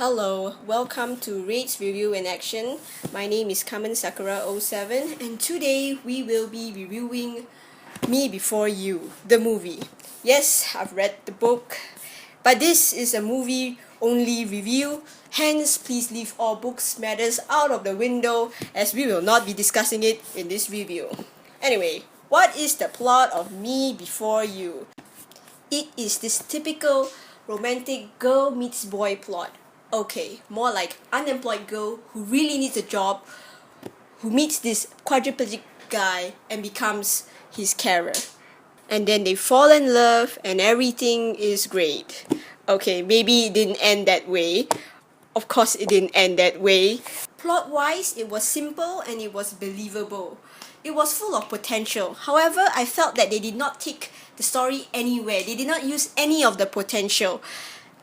Hello, welcome to Rates Review in Action. My name is Kamen Sakura07 and today we will be reviewing Me Before You, the movie. Yes, I've read the book, but this is a movie only review, hence please leave all books matters out of the window as we will not be discussing it in this review. Anyway, what is the plot of Me Before You? It is this typical romantic girl meets boy plot. Okay, more like unemployed girl who really needs a job, who meets this quadriplegic guy and becomes his carer. And then they fall in love and everything is great. Okay, maybe it didn't end that way. Of course it didn't end that way. Plot-wise, it was simple and it was believable. It was full of potential. However, I felt that they did not take the story anywhere. They did not use any of the potential.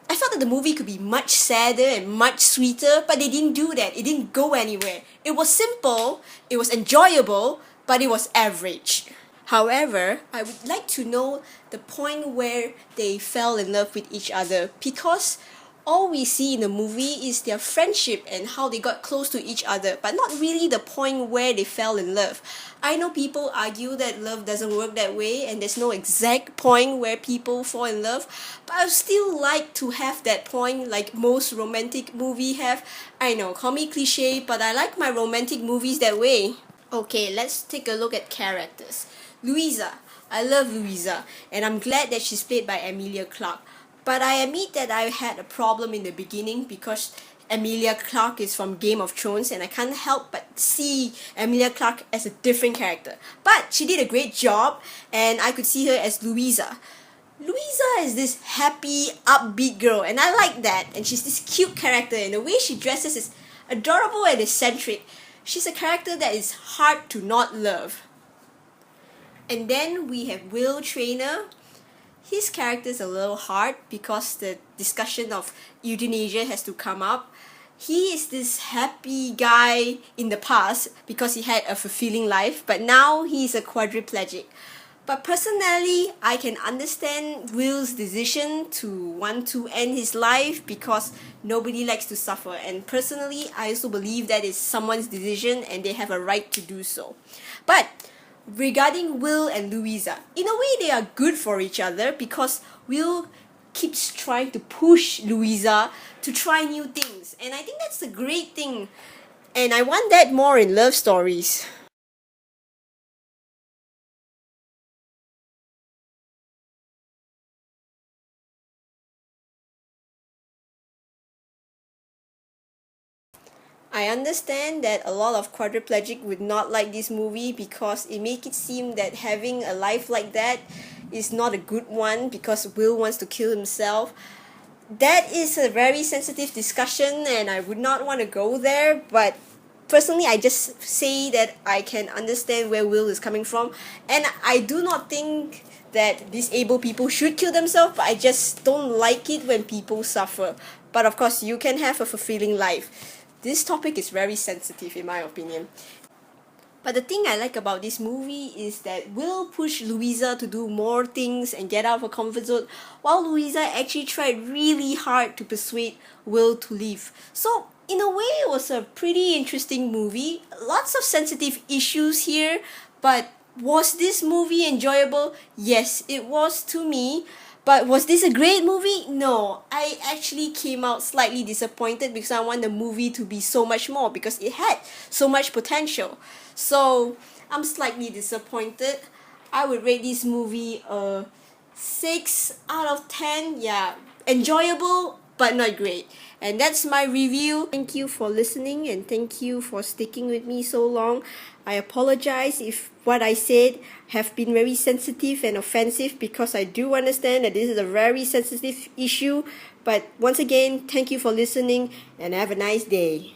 I felt that the movie could be much sadder and much sweeter, but they didn't do that. It didn't go anywhere. It was simple, it was enjoyable, but it was average. However, I would like to know the point where they fell in love with each other, because all we see in the movie is their friendship and how they got close to each other, but not really the point where they fell in love. I know people argue that love doesn't work that way and there's no exact point where people fall in love, but I still like to have that point like most romantic movies have. I know, call me cliche, but I like my romantic movies that way. Okay, let's take a look at characters. Louisa. I love Louisa, and I'm glad that she's played by Emilia Clarke. But I admit that I had a problem in the beginning because Emilia Clarke is from Game of Thrones and I can't help but see Emilia Clarke as a different character. But she did a great job and I could see her as Louisa. Louisa is this happy, upbeat girl and I like that, and she's this cute character and the way she dresses is adorable and eccentric. She's a character that is hard to not love. And then we have Will Traynor. His character is a little hard because the discussion of euthanasia has to come up. He is this happy guy in the past because he had a fulfilling life, but now he's a quadriplegic. But personally, I can understand Will's decision to want to end his life because nobody likes to suffer. And personally, I also believe that is someone's decision and they have a right to do so. But regarding Will and Louisa, in a way they are good for each other because Will keeps trying to push Louisa to try new things, and I think that's a great thing, and I want that more in love stories. I understand that a lot of quadriplegic would not like this movie because it makes it seem that having a life like that is not a good one because Will wants to kill himself. That is a very sensitive discussion and I would not want to go there, but personally I just say that I can understand where Will is coming from, and I do not think that disabled people should kill themselves, but I just don't like it when people suffer. But of course you can have a fulfilling life. This topic is very sensitive in my opinion. But the thing I like about this movie is that Will pushed Louisa to do more things and get out of her comfort zone, while Louisa actually tried really hard to persuade Will to leave. So in a way it was a pretty interesting movie. Lots of sensitive issues here, but was this movie enjoyable? Yes, it was to me. But was this a great movie? No, I actually came out slightly disappointed because I want the movie to be so much more because it had so much potential. So I'm slightly disappointed. I would rate this movie a 6 out of 10. Yeah, enjoyable but not great. And that's my review. Thank you for listening and thank you for sticking with me so long. I apologize if what I said have been very sensitive and offensive because I do understand that this is a very sensitive issue. But once again, thank you for listening and have a nice day.